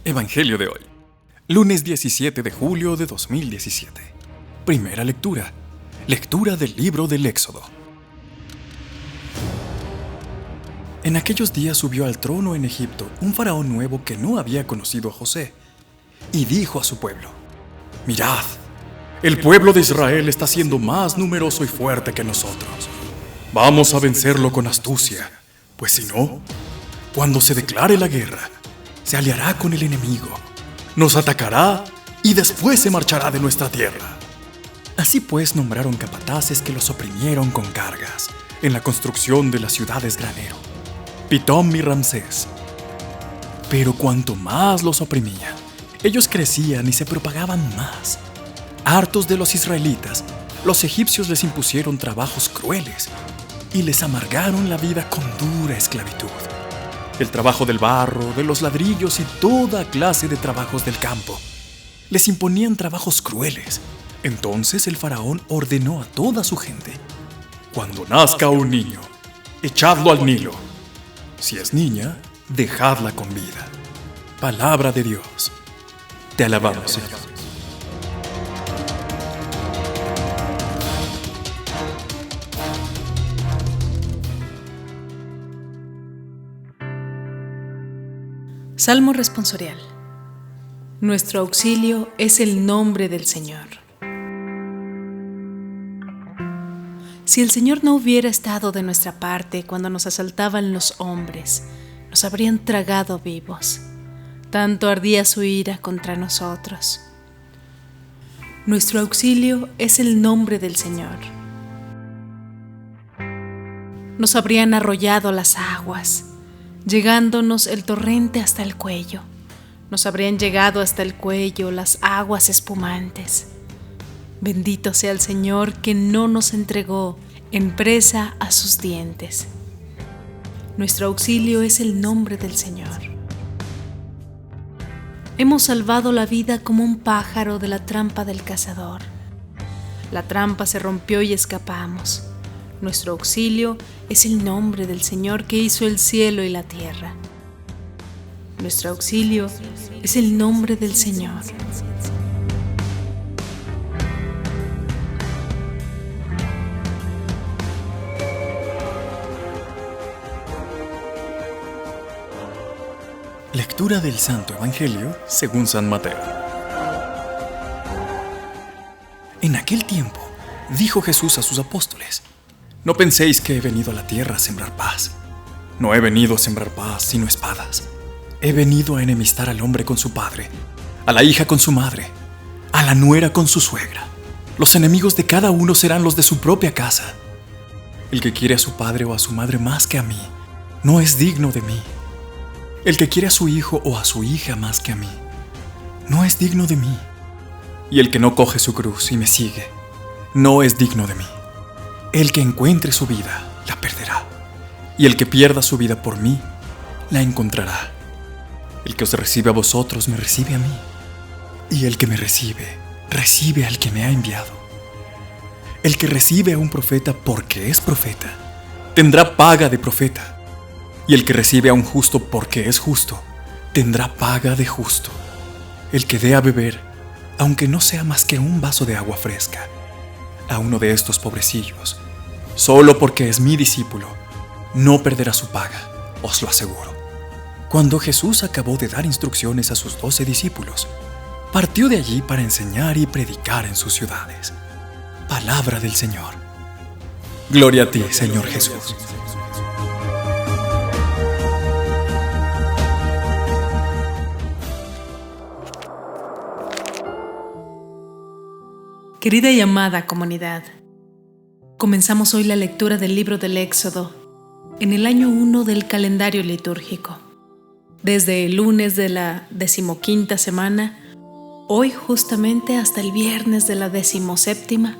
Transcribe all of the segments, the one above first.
Evangelio de hoy, lunes 17 de julio de 2017. Primera lectura. Lectura del libro del Éxodo. En aquellos días subió al trono en Egipto un faraón nuevo que no había conocido a José, y dijo a su pueblo: «Mirad, el pueblo de Israel está siendo más numeroso y fuerte que nosotros. Vamos a vencerlo con astucia, pues si no, cuando se declare la guerra, se aliará con el enemigo, nos atacará y después se marchará de nuestra tierra». Así pues nombraron capataces que los oprimieron con cargas en la construcción de las ciudades granero, Pitón y Ramsés. Pero cuanto más los oprimían, ellos crecían y se propagaban más. Hartos de los israelitas, los egipcios les impusieron trabajos crueles y les amargaron la vida con dura esclavitud. El trabajo del barro, de los ladrillos y toda clase de trabajos del campo. Les imponían trabajos crueles. Entonces el faraón ordenó a toda su gente: «Cuando nazca un niño, echadlo al Nilo. Si es niña, dejadla con vida». Palabra de Dios. Te alabamos, Señor. Salmo responsorial. Nuestro auxilio es el nombre del Señor. Si el Señor no hubiera estado de nuestra parte cuando nos asaltaban los hombres, nos habrían tragado vivos. Tanto ardía su ira contra nosotros. Nuestro auxilio es el nombre del Señor. Nos habrían arrollado las aguas, llegándonos el torrente hasta el cuello. Nos habrían llegado hasta el cuello las aguas espumantes. Bendito sea el Señor que no nos entregó en presa a sus dientes. Nuestro auxilio es el nombre del Señor. Hemos salvado la vida como un pájaro de la trampa del cazador. La trampa se rompió y escapamos. Nuestro auxilio es el nombre del Señor que hizo el cielo y la tierra. Nuestro auxilio es el nombre del Señor. Lectura del Santo Evangelio según San Mateo. En aquel tiempo, dijo Jesús a sus apóstoles: «No penséis que he venido a la tierra a sembrar paz. No he venido a sembrar paz, sino espadas. He venido a enemistar al hombre con su padre, a la hija con su madre, a la nuera con su suegra. Los enemigos de cada uno serán los de su propia casa. El que quiere a su padre o a su madre más que a mí, no es digno de mí. El que quiere a su hijo o a su hija más que a mí, no es digno de mí. Y el que no coge su cruz y me sigue, no es digno de mí. El que encuentre su vida, la perderá. Y el que pierda su vida por mí, la encontrará. El que os recibe a vosotros, me recibe a mí. Y el que me recibe, recibe al que me ha enviado. El que recibe a un profeta porque es profeta, tendrá paga de profeta. Y el que recibe a un justo porque es justo, tendrá paga de justo. El que dé a beber, aunque no sea más que un vaso de agua fresca, a uno de estos pobrecillos, solo porque es mi discípulo, no perderá su paga, os lo aseguro». Cuando Jesús acabó de dar instrucciones a sus 12 discípulos, partió de allí para enseñar y predicar en sus ciudades. Palabra del Señor. Gloria a ti, Señor Jesús. Querida y amada comunidad, comenzamos hoy la lectura del libro del Éxodo en el año 1 del calendario litúrgico. Desde el lunes de la 15ª semana, hoy justamente hasta el viernes de la 17ª,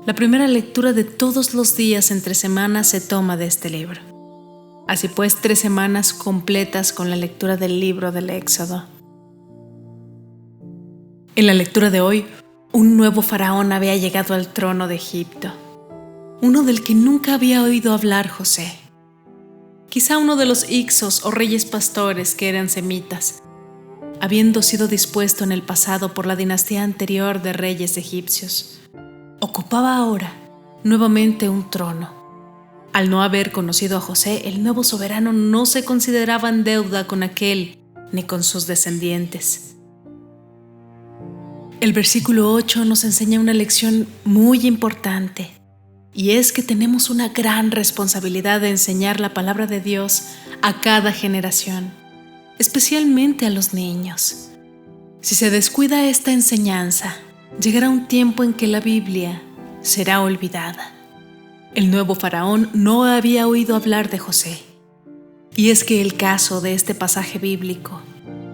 la primera lectura de todos los días entre semanas se toma de este libro. Así pues, 3 semanas completas con la lectura del libro del Éxodo. En la lectura de hoy, un nuevo faraón había llegado al trono de Egipto, uno del que nunca había oído hablar José. quizá uno de los Ixos o reyes pastores que eran semitas. habiendo sido dispuesto en el pasado por la dinastía anterior de reyes egipcios, ocupaba ahora nuevamente un trono. Al no haber conocido a José, el nuevo soberano no se consideraba en deuda con aquel ni con sus descendientes. El versículo 8 nos enseña una lección muy importante, y es que tenemos una gran responsabilidad de enseñar la palabra de Dios a cada generación, especialmente a los niños. Si se descuida esta enseñanza, llegará un tiempo en que la Biblia será olvidada. El nuevo faraón no había oído hablar de José. Y es que el caso de este pasaje bíblico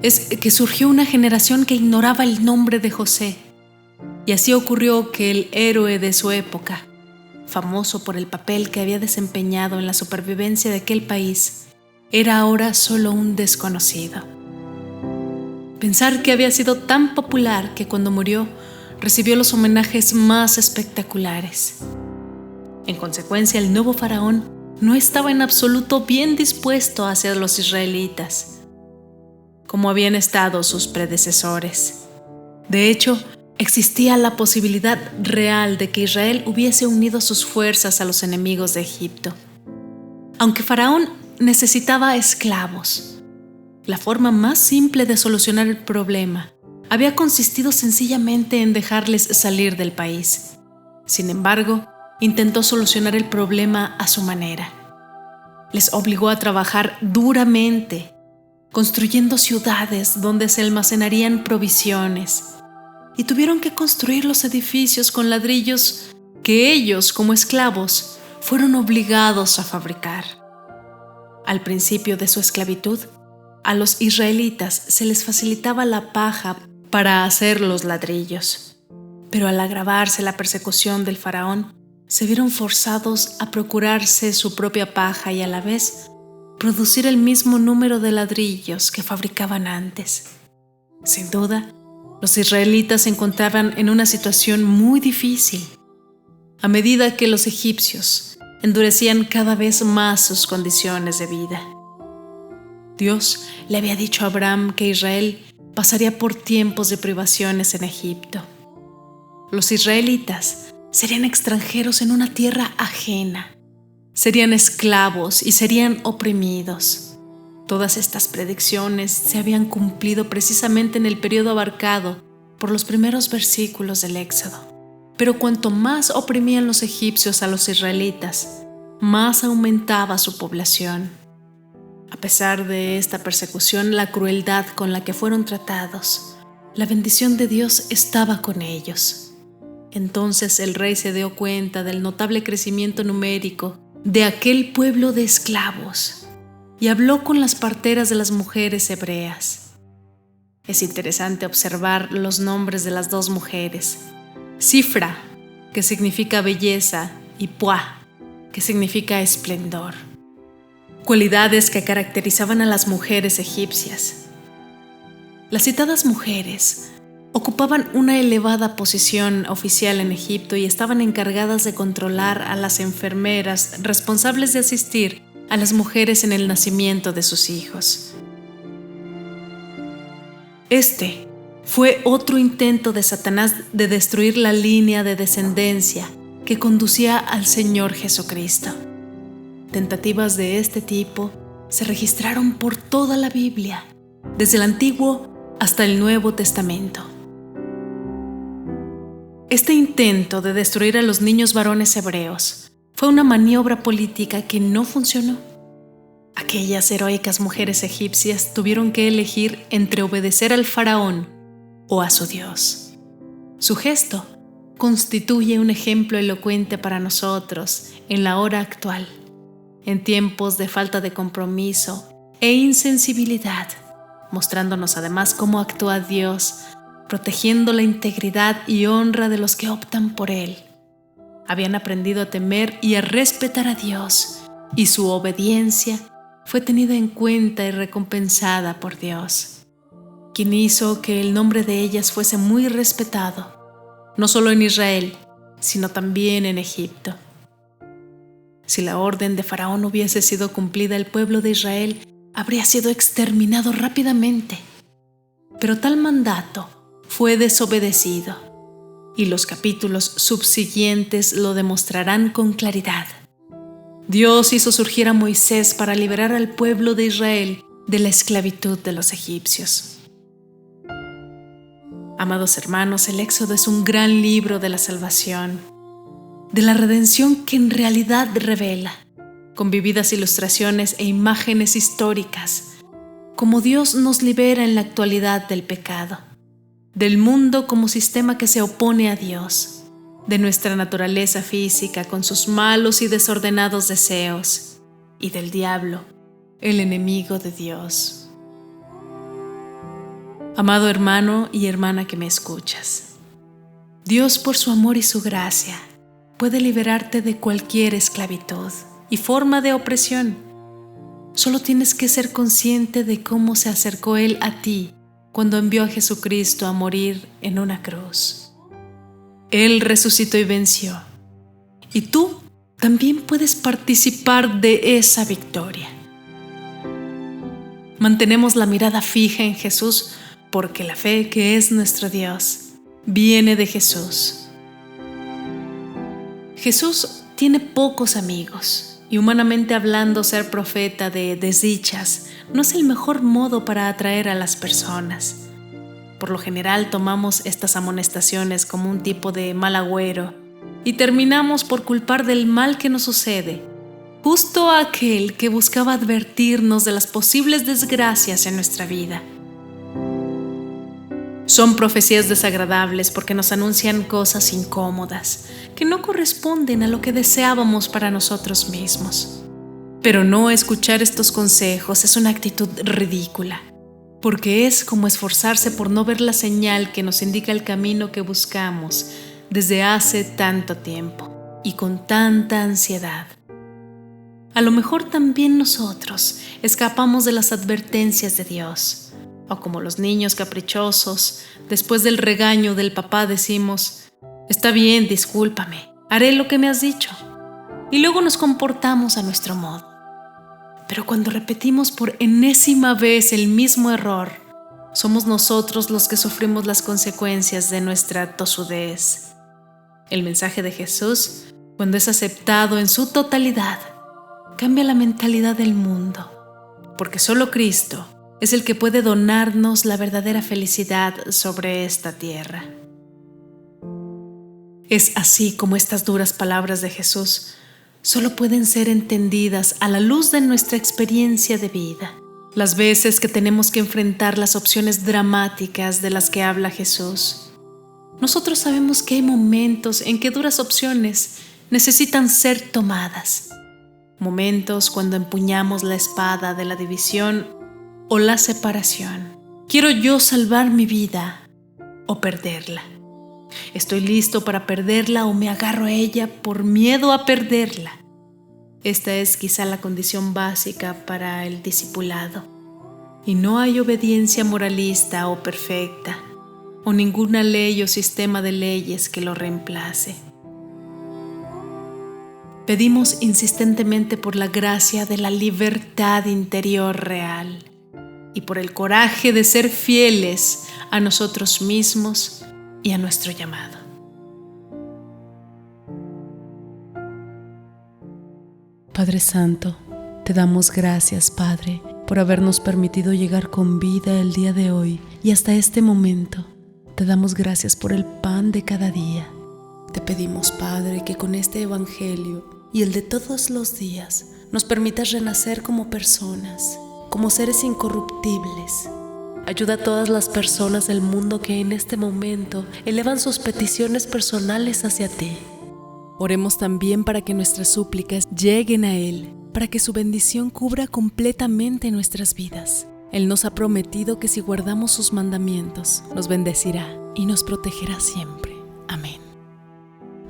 es que surgió una generación que ignoraba el nombre de José. Y así ocurrió que el héroe de su época, famoso por el papel que había desempeñado en la supervivencia de aquel país, era ahora solo un desconocido. Pensar que había sido tan popular que cuando murió recibió los homenajes más espectaculares. En consecuencia, el nuevo faraón no estaba en absoluto bien dispuesto hacia los israelitas, como habían estado sus predecesores. De hecho, existía la posibilidad real de que Israel hubiese unido sus fuerzas a los enemigos de Egipto. Aunque Faraón necesitaba esclavos, la forma más simple de solucionar el problema había consistido sencillamente en dejarles salir del país. Sin embargo, intentó solucionar el problema a su manera. Les obligó a trabajar duramente, construyendo ciudades donde se almacenarían provisiones, y tuvieron que construir los edificios con ladrillos que ellos, como esclavos, fueron obligados a fabricar. Al principio de su esclavitud, a los israelitas se les facilitaba la paja para hacer los ladrillos, pero al agravarse la persecución del faraón, se vieron forzados a procurarse su propia paja y a la vez producir el mismo número de ladrillos que fabricaban antes. Sin duda, los israelitas se encontraban en una situación muy difícil. A medida que los egipcios endurecían cada vez más sus condiciones de vida. Dios le había dicho a Abraham que Israel pasaría por tiempos de privaciones en Egipto. Los israelitas serían extranjeros en una tierra ajena, serían esclavos y serían oprimidos. Todas estas predicciones se habían cumplido precisamente en el periodo abarcado por los primeros versículos del Éxodo. Pero cuanto más oprimían los egipcios a los israelitas, más aumentaba su población. A pesar de esta persecución, la crueldad con la que fueron tratados, la bendición de Dios estaba con ellos. Entonces el rey se dio cuenta del notable crecimiento numérico de aquel pueblo de esclavos y habló con las parteras de las mujeres hebreas. Es interesante observar los nombres de las dos mujeres: Sifra, que significa belleza, y Puá, que significa esplendor, cualidades que caracterizaban a las mujeres egipcias. Las citadas mujeres ocupaban una elevada posición oficial en Egipto y estaban encargadas de controlar a las enfermeras responsables de asistir a las mujeres en el nacimiento de sus hijos. Este fue otro intento de Satanás de destruir la línea de descendencia que conducía al Señor Jesucristo. Tentativas de este tipo se registraron por toda la Biblia, desde el Antiguo hasta el Nuevo Testamento. Este intento de destruir a los niños varones hebreos fue una maniobra política que no funcionó. Aquellas heroicas mujeres egipcias tuvieron que elegir entre obedecer al faraón o a su Dios. Su gesto constituye un ejemplo elocuente para nosotros en la hora actual, en tiempos de falta de compromiso e insensibilidad, mostrándonos además cómo actúa Dios, protegiendo la integridad y honra de los que optan por Él. Habían aprendido a temer y a respetar a Dios, y su obediencia fue tenida en cuenta y recompensada por Dios, quien hizo que el nombre de ellas fuese muy respetado, no solo en Israel, sino también en Egipto. Si la orden de Faraón hubiese sido cumplida, el pueblo de Israel habría sido exterminado rápidamente. Pero tal mandato fue desobedecido, y los capítulos subsiguientes lo demostrarán con claridad. Dios hizo surgir a Moisés para liberar al pueblo de Israel de la esclavitud de los egipcios. Amados hermanos, el Éxodo es un gran libro de la salvación, de la redención que en realidad revela, con vividas ilustraciones e imágenes históricas, cómo Dios nos libera en la actualidad del pecado, del mundo como sistema que se opone a Dios, de nuestra naturaleza física con sus malos y desordenados deseos, y del diablo, el enemigo de Dios. Amado hermano y hermana que me escuchas, Dios, por su amor y su gracia, puede liberarte de cualquier esclavitud y forma de opresión. Solo tienes que ser consciente de cómo se acercó Él a ti cuando envió a Jesucristo a morir en una cruz. Él resucitó y venció, y tú también puedes participar de esa victoria. Mantenemos la mirada fija en Jesús porque la fe, que es nuestro Dios, viene de Jesús. Jesús tiene pocos amigos, y humanamente hablando, ser profeta de desdichas no es el mejor modo para atraer a las personas. Por lo general tomamos estas amonestaciones como un tipo de mal agüero y terminamos por culpar del mal que nos sucede justo a aquel que buscaba advertirnos de las posibles desgracias en nuestra vida. Son profecías desagradables porque nos anuncian cosas incómodas que no corresponden a lo que deseábamos para nosotros mismos. Pero no escuchar estos consejos es una actitud ridícula, porque es como esforzarse por no ver la señal que nos indica el camino que buscamos desde hace tanto tiempo y con tanta ansiedad. A lo mejor también nosotros escapamos de las advertencias de Dios, o como los niños caprichosos, después del regaño del papá decimos: «Está bien, discúlpame, haré lo que me has dicho», y luego nos comportamos a nuestro modo. Pero cuando repetimos por enésima vez el mismo error, somos nosotros los que sufrimos las consecuencias de nuestra tosudez. El mensaje de Jesús, cuando es aceptado en su totalidad, cambia la mentalidad del mundo, porque solo Cristo es el que puede donarnos la verdadera felicidad sobre esta tierra. Es así como estas duras palabras de Jesús solo pueden ser entendidas a la luz de nuestra experiencia de vida. Las veces que tenemos que enfrentar las opciones dramáticas de las que habla Jesús, nosotros sabemos que hay momentos en que duras opciones necesitan ser tomadas. Momentos cuando empuñamos la espada de la división o la separación. ¿Quiero yo salvar mi vida o perderla? ¿Estoy listo para perderla o me agarro a ella por miedo a perderla? Esta es quizá la condición básica para el discipulado. Y no hay obediencia moralista o perfecta, o ninguna ley o sistema de leyes que lo reemplace. Pedimos insistentemente por la gracia de la libertad interior real y por el coraje de ser fieles a nosotros mismos y a nuestro llamado. Padre Santo, te damos gracias, Padre, por habernos permitido llegar con vida el día de hoy y hasta este momento. Te damos gracias por el pan de cada día. Te pedimos, Padre, que con este evangelio y el de todos los días nos permitas renacer como personas, como seres incorruptibles. Ayuda a todas las personas del mundo que en este momento elevan sus peticiones personales hacia ti. Oremos también para que nuestras súplicas lleguen a Él, para que su bendición cubra completamente nuestras vidas. Él nos ha prometido que si guardamos sus mandamientos, nos bendecirá y nos protegerá siempre. Amén.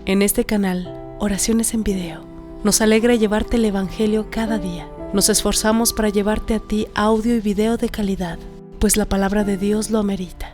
En este canal, Oraciones en Video, nos alegra llevarte el Evangelio cada día. Nos esforzamos para llevarte a ti audio y video de calidad, pues la palabra de Dios lo amerita.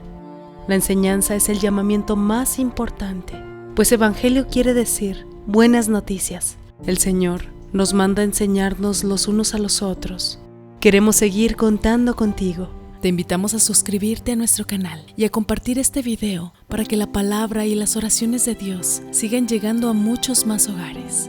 La enseñanza es el llamamiento más importante, pues Evangelio quiere decir buenas noticias. El Señor nos manda a enseñarnos los unos a los otros. Queremos seguir contando contigo. Te invitamos a suscribirte a nuestro canal y a compartir este video para que la palabra y las oraciones de Dios sigan llegando a muchos más hogares.